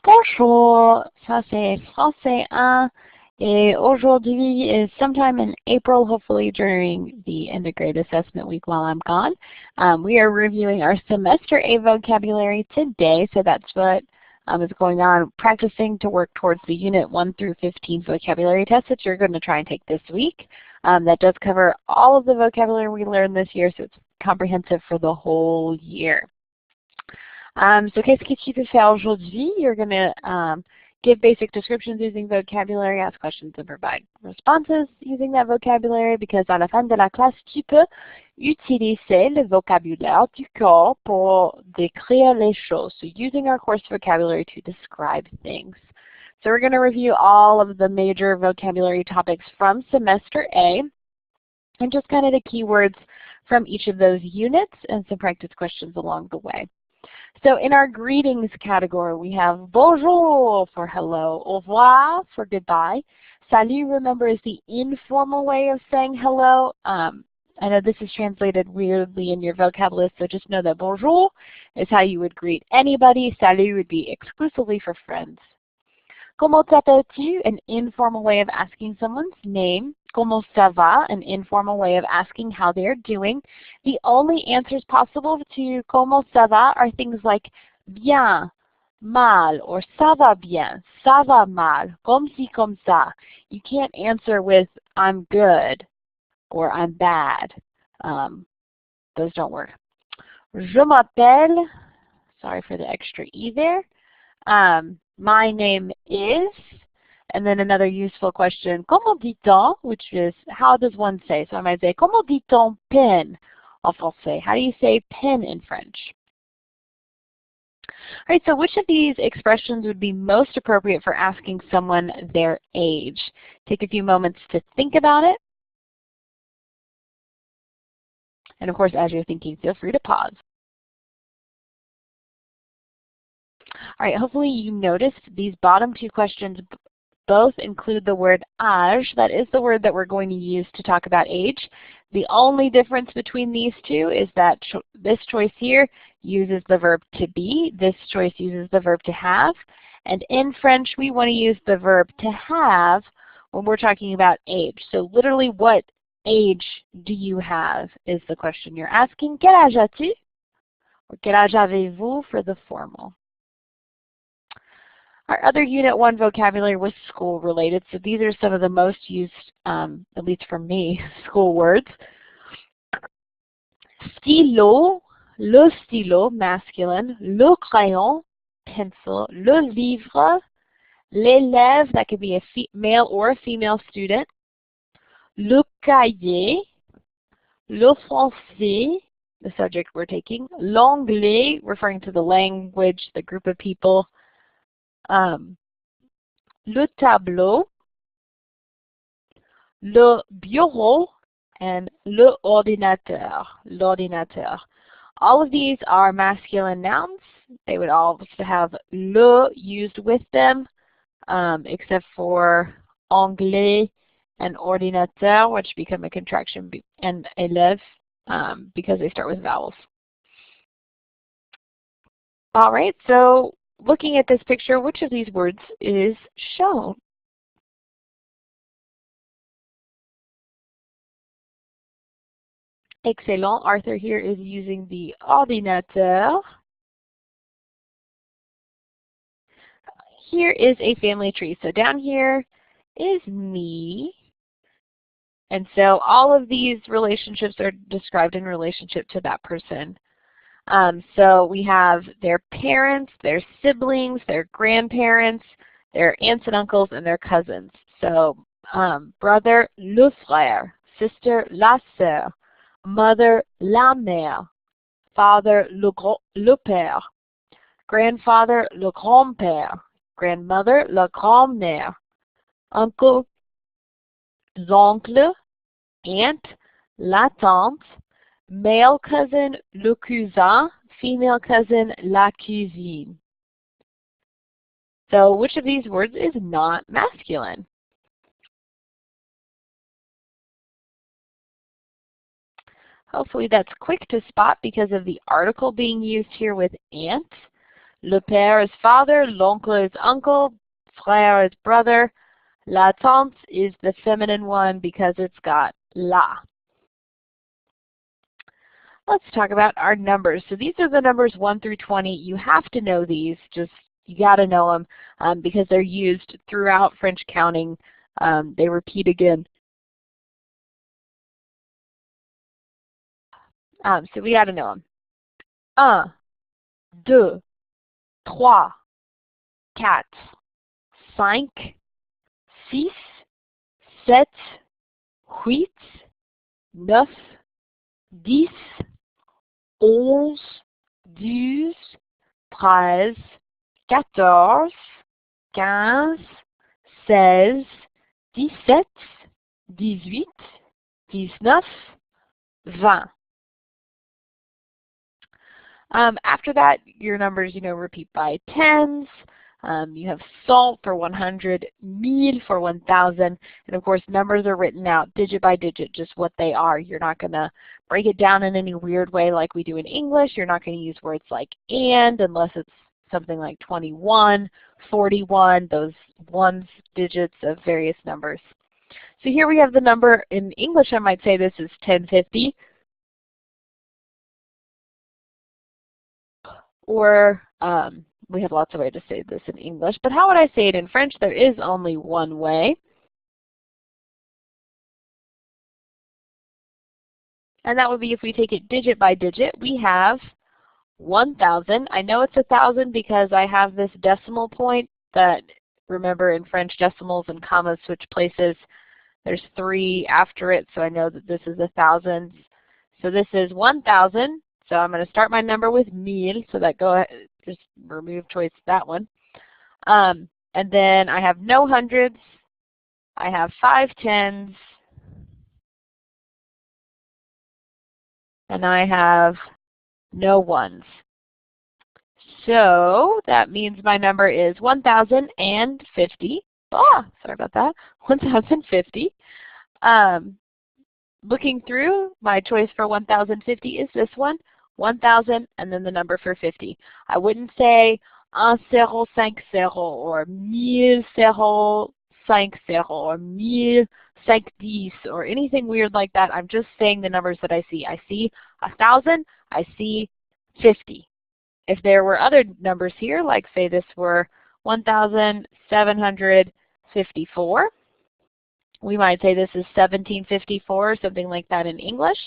Bonjour, ça c'est Français 1 et aujourd'hui sometime in April, hopefully during the integrated assessment week while I'm gone, we are reviewing our semester A vocabulary today, so that's what is going on, practicing to work towards the unit 1 through 15 vocabulary test that you're going to try and take this week. That does cover all of the vocabulary we learned this year, so it's comprehensive for the whole year. So qu'est-ce que tu peux faire aujourd'hui? You're going to give basic descriptions using vocabulary, ask questions and provide responses using that vocabulary, because à la fin de la classe, tu peux utiliser le vocabulaire du corps pour décrire les choses. So using our course vocabulary to describe things. So we're going to review all of the major vocabulary topics from semester A and just kind of the keywords from each of those units and some practice questions along the way. So in our greetings category, we have bonjour for hello, au revoir for goodbye. Salut, remember, is the informal way of saying hello. I know this is translated weirdly in your vocab list, so just know that bonjour is how you would greet anybody. Salut would be exclusively for friends. Comment t'appelles-tu? An informal way of asking someone's name. Comment ça va? An informal way of asking how they're doing. The only answers possible to comment ça va are things like bien, mal, or ça va bien, ça va mal, comme ci, comme ça. You can't answer with I'm good or I'm bad. Those don't work. Je m'appelle, sorry for the extra E there. My name is, and then another useful question, comment dit-on, which is how does one say? So I might say, comment dit-on pen en français? How do you say pen in French? All right, so which of these expressions would be most appropriate for asking someone their age? Take a few moments to think about it. And of course, as you're thinking, feel free to pause. All right, hopefully you noticed these bottom two questions both include the word âge. That is the word that we're going to use to talk about age. The only difference between these two is that this choice here uses the verb to be. This choice uses the verb to have. And in French, we want to use the verb to have when we're talking about age. So literally, what age do you have is the question you're asking. Quel âge as-tu? Or quel âge avez-vous for the formal. Our other Unit 1 vocabulary was school related, so these are some of the most used, at least for me, school words. Stylo, le stylo, masculine, le crayon, pencil, le livre, l'élève, that could be a male or a female student, le cahier, le français, the subject we're taking, l'anglais, referring to the language, the group of people, le tableau, le bureau, and le ordinateur, l'ordinateur. All of these are masculine nouns. They would all have le used with them, except for anglais and ordinateur, which become a contraction, and élève, because they start with vowels. All right, so looking at this picture, which of these words is shown? Excellent. Arthur here is using the ordinateur. Here is a family tree. So down here is me. And so all of these relationships are described in relationship to that person. So we have their parents, their siblings, their grandparents, their aunts and uncles, and their cousins. So brother, le frère, sister, la sœur, mother, la mère, father, le père, grandfather, le grand-père, grandmother, la grand-mère, uncle, l'oncle, aunt, la tante, male cousin, le cousin, female cousin, la cousine. So which of these words is not masculine? Hopefully that's quick to spot because of the article being used here with aunt. Le père is father, l'oncle is uncle, frère is brother. La tante is the feminine one because it's got la. Let's talk about our numbers. So these are the numbers 1 through 20. You have to know these. You got to know them because they're used throughout French counting. They repeat again. So we got to know them. 1, 2, 3, 4, 5, 6, 7, 8, 9, 10, 11, 12, 13, 14, 15, 16, 17, 18, 19, 20. After that, your numbers, repeat by tens. You have salt for 100, mille for 1,000, and of course numbers are written out digit by digit, just what they are. You're not going to break it down in any weird way like we do in English. You're not going to use words like and unless it's something like 21, 41, those ones digits of various numbers. So here we have the number in English. I might say this is 1050. Or we have lots of ways to say this in English, but how would I say it in French? There is only one way. And that would be if we take it digit by digit. We have 1,000. I know it's 1,000 because I have this decimal point that, remember, in French decimals and commas switch places. There's 3 after it, so I know that this is 1,000. So this is 1,000. So I'm going to start my number with mille, so that go ahead, just remove choice that one. And then I have no hundreds. I have 5 tens. And I have no ones. So that means my number is 1,050. Sorry about that. 1,050. Looking through, my choice for 1,050 is this one. 1,000 and then the number for 50. I wouldn't say 1050 or 1050 or 1050 or anything weird like that. I'm just saying the numbers that I see. I see 1,000, I see 50. If there were other numbers here, like say this were 1,754, we might say this is 1754 or something like that in English.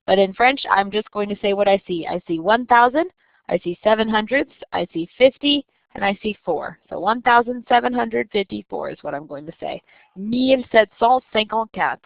But in French, I'm just going to say what I see. I see 1,000, I see 700s, I see 50, and I see 4. So 1,754 is what I'm going to say. 1754.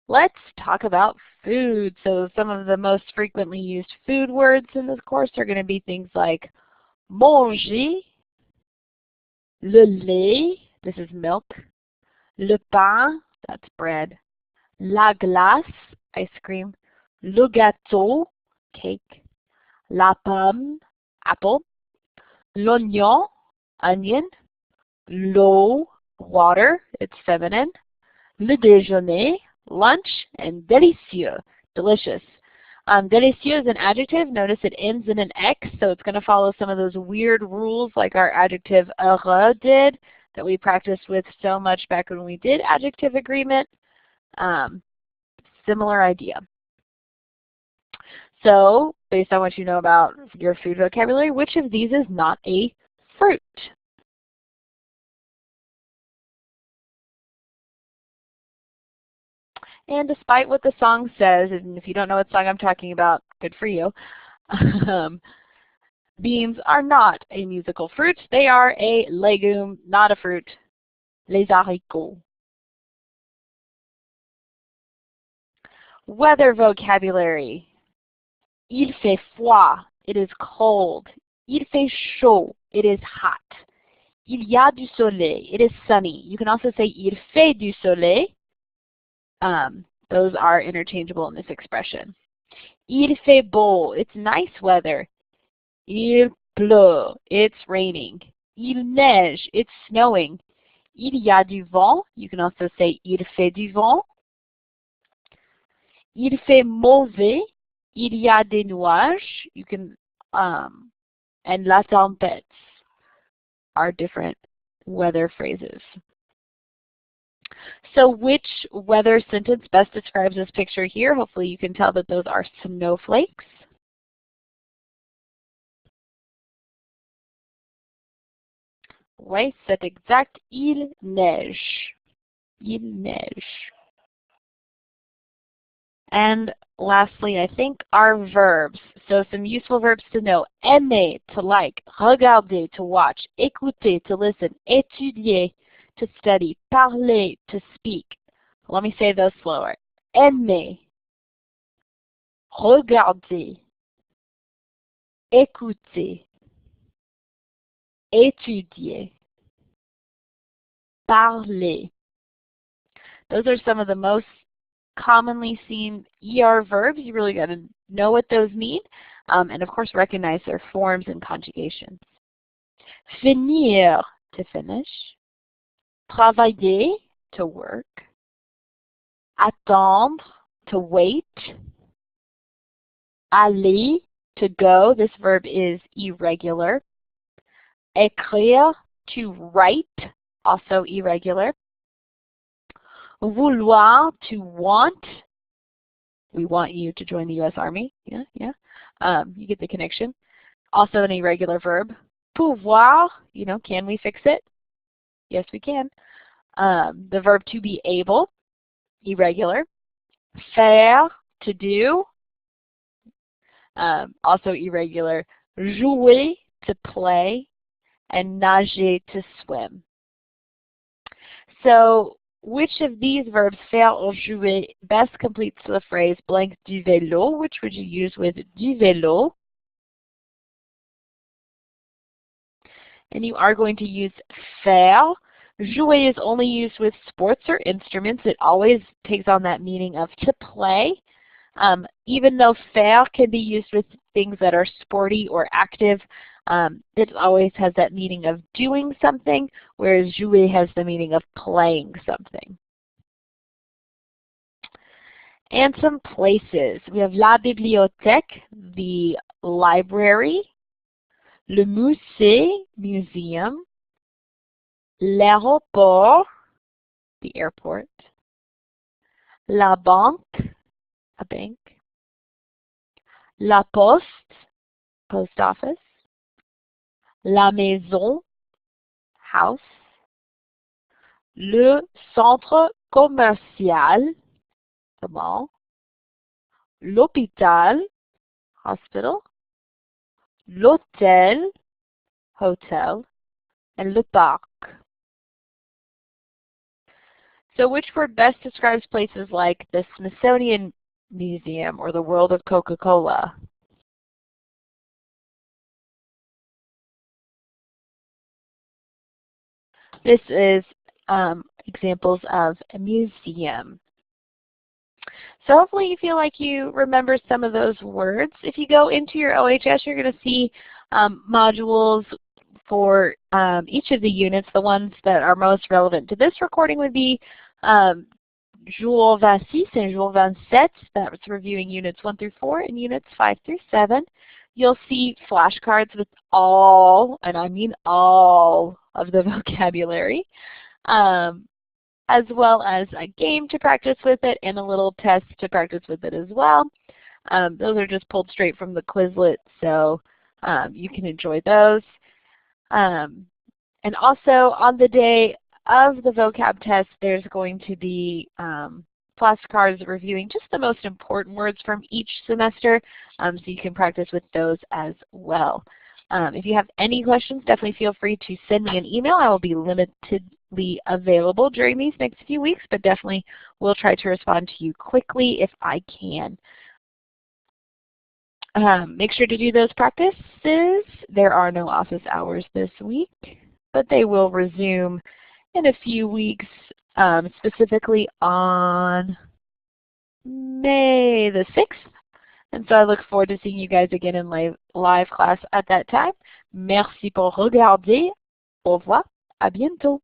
Let's talk about food. So some of the most frequently used food words in this course are going to be things like manger, le lait, this is milk, le pain, that's bread, la glace, ice cream, le gâteau, cake, la pomme, apple, l'oignon, onion, l'eau, water, it's feminine, le déjeuner, lunch, and délicieux, delicious. Délicieux is an adjective. Notice it ends in an X, so it's going to follow some of those weird rules like our adjective heureux did that we practiced with so much back when we did adjective agreement. Similar idea. So, based on what you know about your food vocabulary, which of these is not a fruit? And despite what the song says, and if you don't know what song I'm talking about, good for you, beans are not a musical fruit. They are a legume, not a fruit. Les haricots. Weather vocabulary. Il fait froid. It is cold. Il fait chaud. It is hot. Il y a du soleil. It is sunny. You can also say il fait du soleil. Those are interchangeable in this expression. Il fait beau. It's nice weather. Il pleut. It's raining. Il neige. It's snowing. Il y a du vent. You can also say il fait du vent. Il fait mauvais. Il y a des nuages. You can and la tempête are different weather phrases. So which weather sentence best describes this picture here? Hopefully you can tell that those are snowflakes. Oui, c'est exact. Il neige. Il neige. And lastly, I think, are verbs. So some useful verbs to know. Aimer, to like. Regarder, to watch. Écouter, to listen. Étudier, to study. Parler, to speak. Let me say those slower. Aimer. Regarder. Écouter. Étudier. Parler. Those are some of the most commonly seen ER verbs. You really got to know what those mean, and of course recognize their forms and conjugations. Finir, to finish. Travailler, to work. Attendre, to wait. Aller, to go. This verb is irregular. Écrire, to write, also irregular. Vouloir, to want. We want you to join the U.S. Army. Yeah. You get the connection. Also an irregular verb. Pouvoir, can we fix it? Yes, we can. The verb to be able, irregular. Faire, to do, also irregular. Jouer, to play. And nager, to swim. So which of these verbs, faire or jouer, best completes the phrase blank du vélo? Which would you use with du vélo? And you are going to use faire. Jouer is only used with sports or instruments. It always takes on that meaning of to play. Even though faire can be used with things that are sporty or active, it always has that meaning of doing something, whereas jouer has the meaning of playing something. And some places. We have la bibliothèque, the library. Le musée, museum. L'aéroport, the airport. La banque, a bank. La poste, post office. La maison, house. Le centre commercial, the mall. L'hôpital, hospital. L'hôtel, hotel. And le parc. So which word best describes places like the Smithsonian Museum or the World of Coca-Cola? This is examples of a museum. So hopefully you feel like you remember some of those words. If you go into your OHS, you're going to see modules for each of the units. The ones that are most relevant to this recording would be Jour 26 and Jour 27. That's reviewing units 1 through 4 and units 5 through 7. You'll see flashcards with all, and I mean all, of the vocabulary, as well as a game to practice with it and a little test to practice with it as well. Those are just pulled straight from the Quizlet, so you can enjoy those. And also on the day of the vocab test, there's going to be flashcards reviewing just the most important words from each semester, so you can practice with those as well. If you have any questions, definitely feel free to send me an email. I will be limitedly available during these next few weeks, but definitely will try to respond to you quickly if I can. Make sure to do those practices. There are no office hours this week, but they will resume in a few weeks, specifically on May the 6th. And so I look forward to seeing you guys again in live class at that time. Merci pour regarder. Au revoir. À bientôt.